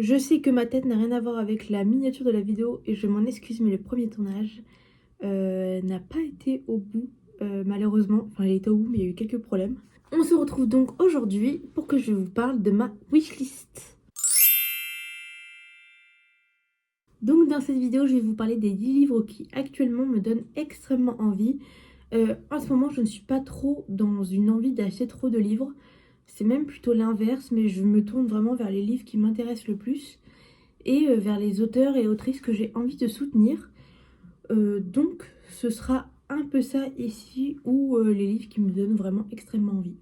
Je sais que ma tête n'a rien à voir avec la miniature de la vidéo et je m'en excuse, mais le premier tournage n'a pas été au bout, malheureusement. Enfin, il a été au bout, mais il y a eu quelques problèmes. On se retrouve donc aujourd'hui pour que je vous parle de ma wishlist. Donc dans cette vidéo, je vais vous parler des 10 livres qui actuellement me donnent extrêmement envie. En ce moment, je ne suis pas trop dans une envie d'acheter trop de livres. C'est même plutôt l'inverse, mais je me tourne vraiment vers les livres qui m'intéressent le plus et vers les auteurs et autrices que j'ai envie de soutenir. Donc ce sera un peu ça ici, ou les livres qui me donnent vraiment extrêmement envie.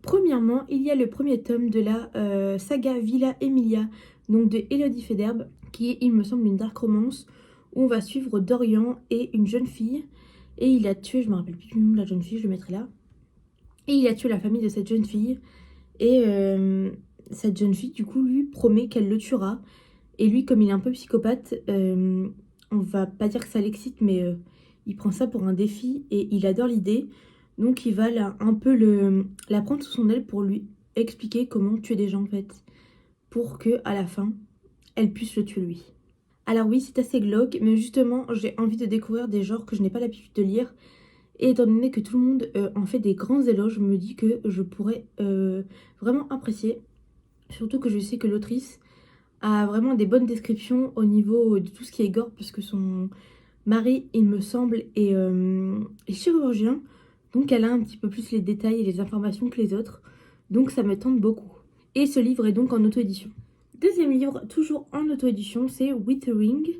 Premièrement, il y a le premier tome de la saga Villa Emilia, donc de Elodie Federbe, qui est, il me semble, une dark romance, où on va suivre Dorian et une jeune fille, et il a tué, je me rappelle plus du nom de la jeune fille, je le mettrai là, et il a tué la famille de cette jeune fille, et cette jeune fille, du coup, lui promet qu'elle le tuera, et lui, comme il est un peu psychopathe, on va pas dire que ça l'excite, mais il prend ça pour un défi et il adore l'idée. Donc il va un peu la prendre sous son aile pour lui expliquer comment tuer des gens en fait. Pour que à la fin, elle puisse le tuer lui. Alors oui, c'est assez glauque, mais justement, j'ai envie de découvrir des genres que je n'ai pas l'habitude de lire. Et étant donné que tout le monde en fait des grands éloges, je me dis que je pourrais vraiment apprécier. Surtout que je sais que l'autrice a vraiment des bonnes descriptions au niveau de tout ce qui est gore, parce que son mari, il me semble, est chirurgien, donc elle a un petit peu plus les détails et les informations que les autres, donc ça me tente beaucoup. Et ce livre est donc en auto-édition. Deuxième livre, toujours en auto-édition, c'est Withering,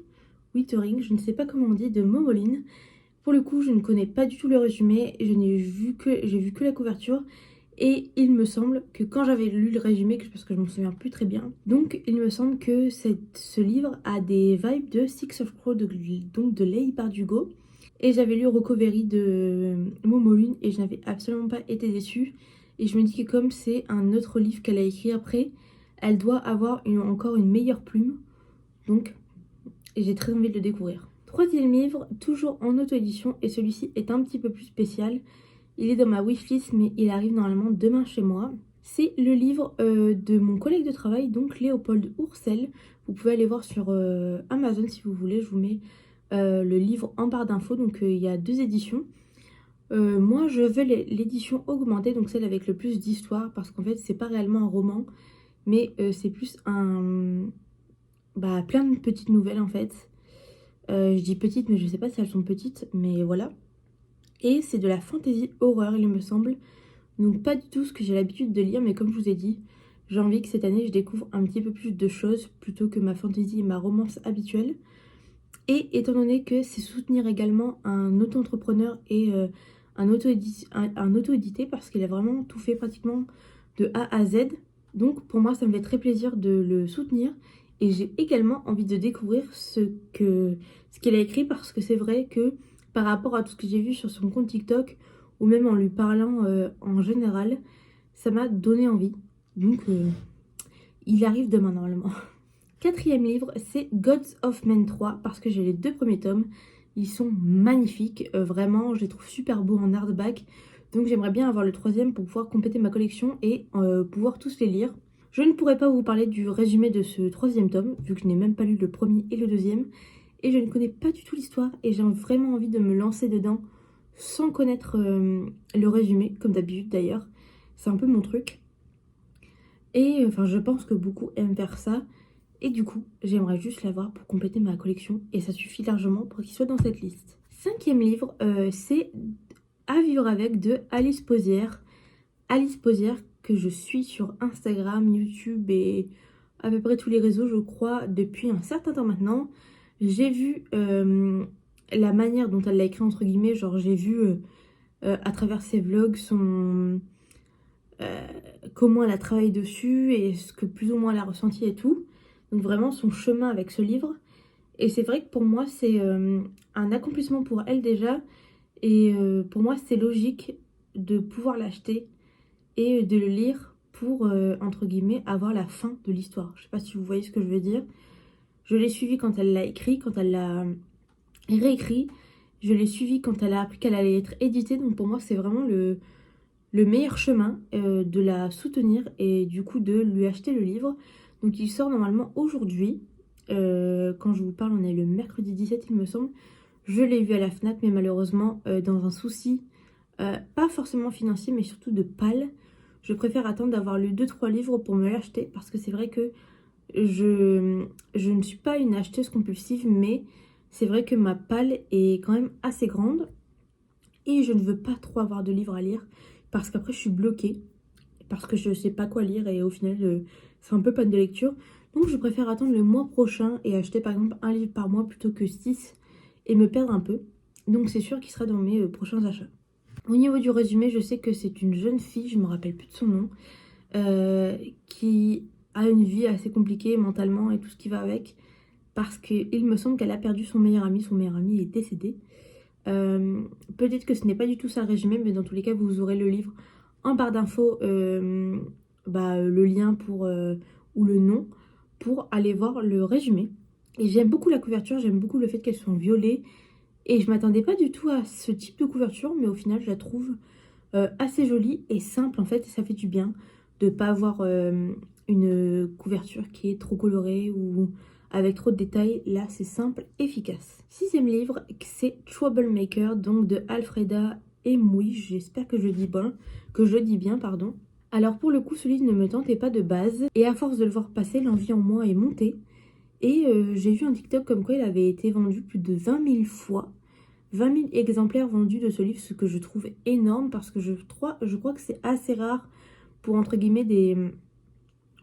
je ne sais pas comment on dit, de Momoline. Pour le coup, je ne connais pas du tout le résumé, j'ai vu que la couverture. Et il me semble que quand j'avais lu le résumé, parce que je m'en souviens plus très bien, donc il me semble que ce livre a des vibes de Six of Crows, donc de Leigh Bardugo. Et j'avais lu Recovery de Momolune et je n'avais absolument pas été déçue. Et je me dis que comme c'est un autre livre qu'elle a écrit après, elle doit avoir encore une meilleure plume. Donc j'ai très envie de le découvrir. Troisième livre, toujours en auto-édition, et celui-ci est un petit peu plus spécial. Il est dans ma wishlist, mais il arrive normalement demain chez moi. C'est le livre de mon collègue de travail, donc Léopold Oursel. Vous pouvez aller voir sur Amazon si vous voulez. Je vous mets le livre en barre d'infos. Donc il y a 2 éditions. Moi, je veux l'édition augmentée, donc celle avec le plus d'histoire, parce qu'en fait, c'est pas réellement un roman, mais c'est plus plein de petites nouvelles en fait. Je dis petites, mais je sais pas si elles sont petites, mais voilà. Et c'est de la fantasy horreur, il me semble. Donc pas du tout ce que j'ai l'habitude de lire, mais comme je vous ai dit, j'ai envie que cette année je découvre un petit peu plus de choses plutôt que ma fantasy et ma romance habituelle. Et étant donné que c'est soutenir également un auto-entrepreneur et un auto-édité, parce qu'il a vraiment tout fait pratiquement de A à Z. Donc pour moi ça me fait très plaisir de le soutenir. Et j'ai également envie de découvrir ce qu'il a écrit, parce que c'est vrai que par rapport à tout ce que j'ai vu sur son compte TikTok, ou même en lui parlant en général, ça m'a donné envie. Donc il arrive demain normalement. Quatrième livre, c'est Gods of Men 3, parce que j'ai les 2 premiers tomes. Ils sont magnifiques, vraiment, je les trouve super beaux en hardback. Donc j'aimerais bien avoir le 3e pour pouvoir compléter ma collection et pouvoir tous les lire. Je ne pourrais pas vous parler du résumé de ce 3e tome, vu que je n'ai même pas lu le premier et le 2e. Et je ne connais pas du tout l'histoire, et j'ai vraiment envie de me lancer dedans sans connaître le résumé, comme d'habitude d'ailleurs. C'est un peu mon truc. Et enfin, je pense que beaucoup aiment faire ça. Et du coup, j'aimerais juste l'avoir pour compléter ma collection. Et ça suffit largement pour qu'il soit dans cette liste. 5e livre, c'est À vivre avec de Alice Posière. Alice Posière que je suis sur Instagram, YouTube et à peu près tous les réseaux, je crois, depuis un certain temps maintenant. J'ai vu la manière dont elle l'a écrit, entre guillemets. Genre, j'ai vu à travers ses vlogs comment elle a travaillé dessus et ce que plus ou moins elle a ressenti et tout. Donc vraiment son chemin avec ce livre. Et c'est vrai que pour moi c'est un accomplissement pour elle déjà. Et pour moi c'est logique de pouvoir l'acheter et de le lire pour, entre guillemets, avoir la fin de l'histoire. Je sais pas si vous voyez ce que je veux dire. Je l'ai suivi quand elle l'a écrit, quand elle l'a réécrit. Je l'ai suivi quand elle a appris qu'elle allait être éditée. Donc pour moi c'est vraiment le meilleur chemin de la soutenir et du coup de lui acheter le livre. Donc il sort normalement aujourd'hui. Quand je vous parle, on est le mercredi 17 il me semble. Je l'ai vu à la FNAC, mais malheureusement dans un souci, pas forcément financier, mais surtout de palle. Je préfère attendre d'avoir lu 2-3 livres pour me l'acheter, parce que c'est vrai que je ne suis pas une acheteuse compulsive, mais c'est vrai que ma palle est quand même assez grande. Et je ne veux pas trop avoir de livres à lire, parce qu'après je suis bloquée, parce que je ne sais pas quoi lire, et au final c'est un peu panne de lecture. Donc je préfère attendre le mois prochain et acheter par exemple un livre par mois plutôt que 6 et me perdre un peu. Donc c'est sûr qu'il sera dans mes prochains achats. Au niveau du résumé, je sais que c'est une jeune fille, je me rappelle plus de son nom, qui a une vie assez compliquée mentalement et tout ce qui va avec, parce qu'il me semble qu'elle a perdu son meilleur ami est décédé. Peut-être que ce n'est pas du tout ça le résumé, mais dans tous les cas vous aurez le livre en barre d'infos, le lien pour ou le nom pour aller voir le résumé. Et j'aime beaucoup la couverture, j'aime beaucoup le fait qu'elle soit violet, et je m'attendais pas du tout à ce type de couverture, mais au final je la trouve assez jolie et simple en fait, et ça fait du bien de pas avoir une couverture qui est trop colorée ou avec trop de détails. Là c'est simple, efficace. Sixième livre, c'est Troublemaker, donc de Alfreda Emouy, j'espère que je dis bien, pardon. Alors pour le coup, ce livre ne me tentait pas de base, et à force de le voir passer, l'envie en moi est montée. Et j'ai vu un TikTok comme quoi il avait été vendu plus de 20 000 fois. 20 000 exemplaires vendus de ce livre, ce que je trouve énorme, parce que je crois que c'est assez rare pour, entre guillemets, des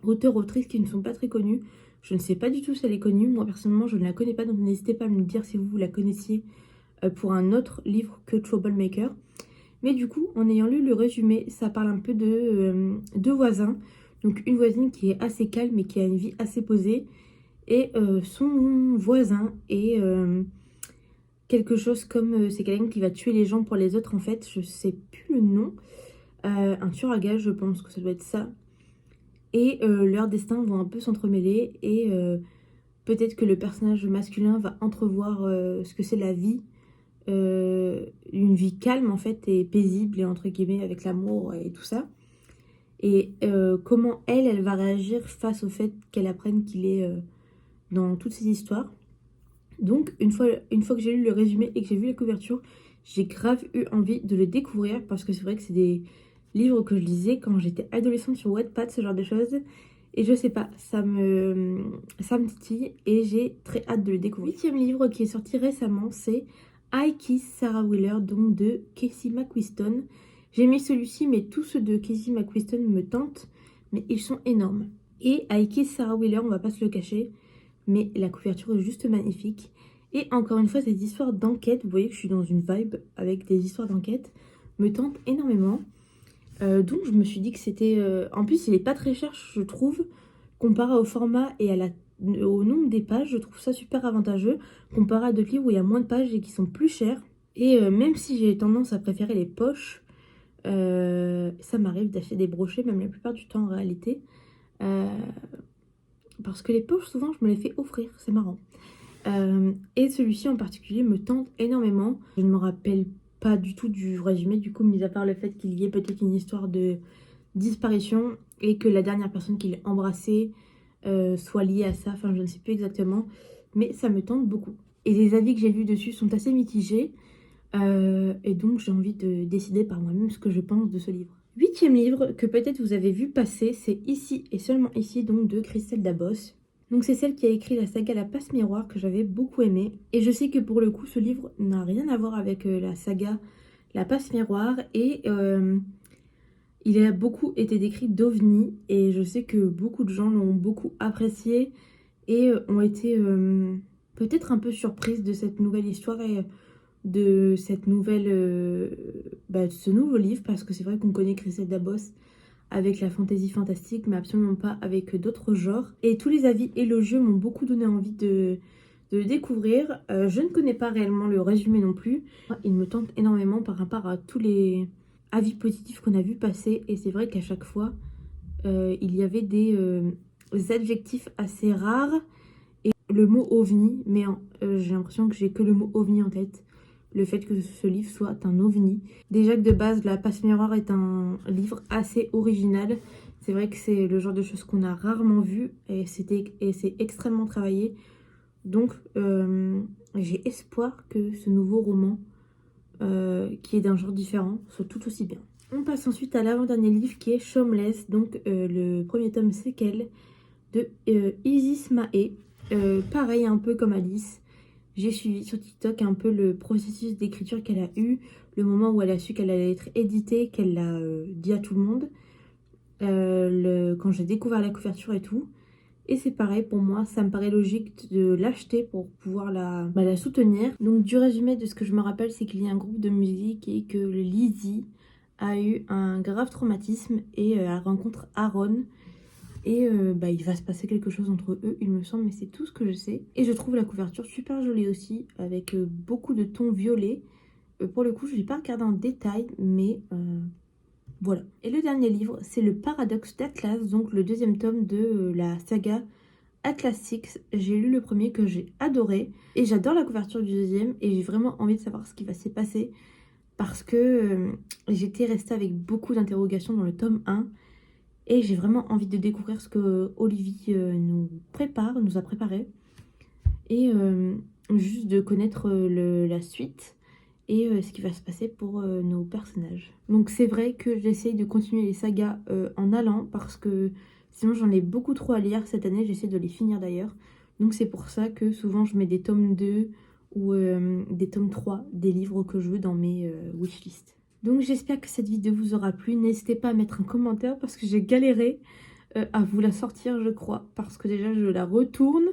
auteurs-autrices qui ne sont pas très connus. Je ne sais pas du tout si elle est connue. Moi, personnellement, je ne la connais pas, donc n'hésitez pas à me dire si vous la connaissiez pour un autre livre que Troublemaker. Mais du coup, en ayant lu le résumé, ça parle un peu de deux voisins. Donc une voisine qui est assez calme et qui a une vie assez posée. Et son voisin est quelque chose comme... c'est quelqu'un qui va tuer les gens pour les autres en fait. Je sais plus le nom. Un tueur à gages, je pense que ça doit être ça. Et leurs destins vont un peu s'entremêler. Et peut-être que le personnage masculin va entrevoir ce que c'est la vie. Une vie calme en fait et paisible et entre guillemets avec l'amour et tout ça. Et comment elle va réagir face au fait qu'elle apprenne qu'il est dans toutes ces histoires. Donc une fois que j'ai lu le résumé et que j'ai vu la couverture, j'ai grave eu envie de le découvrir, parce que c'est vrai que c'est des livres que je lisais quand j'étais adolescente sur Wattpad, ce genre de choses. Et je sais pas, ça me titille et j'ai très hâte de le découvrir. Le 8e livre qui est sorti récemment, c'est I Kiss Sarah Wheeler, donc de Casey McQuiston. J'ai mis celui-ci, mais tous ceux de Casey McQuiston me tentent, mais ils sont énormes. Et I Kiss Sarah Wheeler, on va pas se le cacher, mais la couverture est juste magnifique. Et encore une fois, cette histoire d'enquête, vous voyez que je suis dans une vibe avec des histoires d'enquête, me tente énormément. Donc je me suis dit que c'était... En plus, il n'est pas très cher, je trouve, comparé au format et au nombre des pages. Je trouve ça super avantageux, comparé à d'autres livres où il y a moins de pages et qui sont plus chers. Et même si j'ai tendance à préférer les poches, ça m'arrive d'acheter des brochets, même la plupart du temps en réalité. Parce que les poches, souvent, je me les fais offrir, c'est marrant. Et celui-ci en particulier me tente énormément. Je ne me rappelle pas du tout du résumé, du coup, mis à part le fait qu'il y ait peut-être une histoire de disparition et que la dernière personne qu'il a embrassée soit liée à ça, enfin je ne sais plus exactement, mais ça me tente beaucoup. Et les avis que j'ai lus dessus sont assez mitigés, et donc j'ai envie de décider par moi-même ce que je pense de ce livre. 8e livre que peut-être vous avez vu passer, c'est Ici et seulement ici, donc de Christelle Dabos. Donc c'est celle qui a écrit la saga La Passe Miroir, que j'avais beaucoup aimée. Et je sais que pour le coup, ce livre n'a rien à voir avec la saga La Passe Miroir. Et il a beaucoup été décrit d'OVNI. Et je sais que beaucoup de gens l'ont beaucoup apprécié et ont été peut-être un peu surprises de cette nouvelle histoire et de cette nouvelle, de ce nouveau livre. Parce que c'est vrai qu'on connaît Christelle Dabos avec la fantaisie fantastique, mais absolument pas avec d'autres genres. Et tous les avis élogieux m'ont beaucoup donné envie de le découvrir. Je ne connais pas réellement le résumé non plus. Il me tente énormément par rapport à tous les avis positifs qu'on a vu passer. Et c'est vrai qu'à chaque fois, il y avait des adjectifs assez rares. Et le mot ovni, mais j'ai l'impression que j'ai que le mot ovni en tête. Le fait que ce livre soit un ovni. Déjà que de base, La Passe Miroir est un livre assez original. C'est vrai que c'est le genre de choses qu'on a rarement vu et c'est extrêmement travaillé. Donc j'ai espoir que ce nouveau roman, qui est d'un genre différent, soit tout aussi bien. On passe ensuite à l'avant-dernier livre qui est Shameless, donc le premier tome séquel de Isis Mahé. Pareil, un peu comme Alice, j'ai suivi sur TikTok un peu le processus d'écriture qu'elle a eu, le moment où elle a su qu'elle allait être éditée, qu'elle l'a dit à tout le monde, quand j'ai découvert la couverture et tout. Et c'est pareil pour moi, ça me paraît logique de l'acheter pour pouvoir la soutenir. Donc du résumé de ce que je me rappelle, c'est qu'il y a un groupe de musique et que Lizzie a eu un grave traumatisme et elle rencontre Aaron. Et il va se passer quelque chose entre eux, il me semble, mais c'est tout ce que je sais. Et je trouve la couverture super jolie aussi, avec beaucoup de tons violets. Pour le coup, je n'ai pas regardé en détail, mais voilà. Et le dernier livre, c'est Le Paradoxe d'Atlas, donc le deuxième tome de la saga Atlas Six. J'ai lu le premier que j'ai adoré, et j'adore la couverture du deuxième, et j'ai vraiment envie de savoir ce qui va s'y passer, parce que j'étais restée avec beaucoup d'interrogations dans le tome 1, et j'ai vraiment envie de découvrir ce que Olivier nous a préparé. Et juste de connaître la suite et ce qui va se passer pour nos personnages. Donc c'est vrai que j'essaye de continuer les sagas en allant parce que sinon j'en ai beaucoup trop à lire cette année. J'essaie de les finir d'ailleurs. Donc c'est pour ça que souvent je mets des tomes 2 ou des tomes 3 des livres que je veux dans mes wishlists. Donc j'espère que cette vidéo vous aura plu. N'hésitez pas à mettre un commentaire parce que j'ai galéré à vous la sortir, je crois. Parce que déjà je la retourne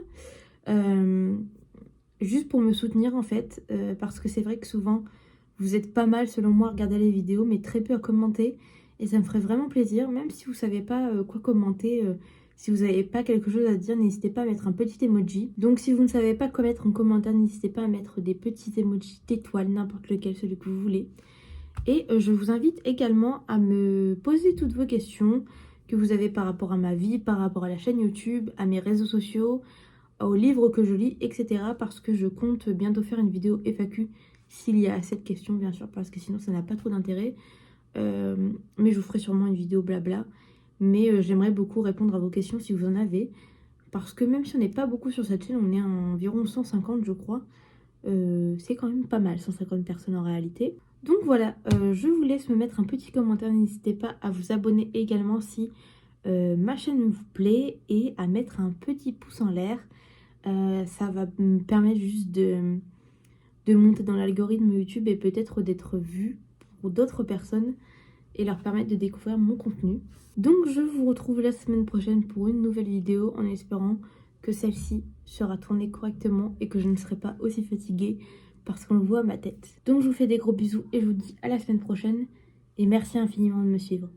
juste pour me soutenir en fait. Parce que c'est vrai que souvent vous êtes pas mal selon moi à regarder les vidéos mais très peu à commenter. Et ça me ferait vraiment plaisir, même si vous savez pas quoi commenter. Si vous n'avez pas quelque chose à dire, n'hésitez pas à mettre un petit emoji. Donc si vous ne savez pas quoi mettre en commentaire, n'hésitez pas à mettre des petits emojis d'étoiles, n'importe lequel, celui que vous voulez. Et je vous invite également à me poser toutes vos questions que vous avez par rapport à ma vie, par rapport à la chaîne YouTube, à mes réseaux sociaux, aux livres que je lis, etc. Parce que je compte bientôt faire une vidéo FAQ s'il y a assez de questions, bien sûr, parce que sinon ça n'a pas trop d'intérêt. Mais je vous ferai sûrement une vidéo blabla. Mais j'aimerais beaucoup répondre à vos questions si vous en avez. Parce que même si on n'est pas beaucoup sur cette chaîne, on est à environ 150 je crois. C'est quand même pas mal, 150 personnes en réalité. Donc voilà, je vous laisse me mettre un petit commentaire. N'hésitez pas à vous abonner également si ma chaîne vous plaît. Et à mettre un petit pouce en l'air. Ça va me permettre juste de monter dans l'algorithme YouTube et peut-être d'être vue pour d'autres personnes et leur permettre de découvrir mon contenu. Donc je vous retrouve la semaine prochaine pour une nouvelle vidéo en espérant que celle-ci sera tournée correctement et que je ne serai pas aussi fatiguée parce qu'on le voit à ma tête. Donc je vous fais des gros bisous et je vous dis à la semaine prochaine et merci infiniment de me suivre.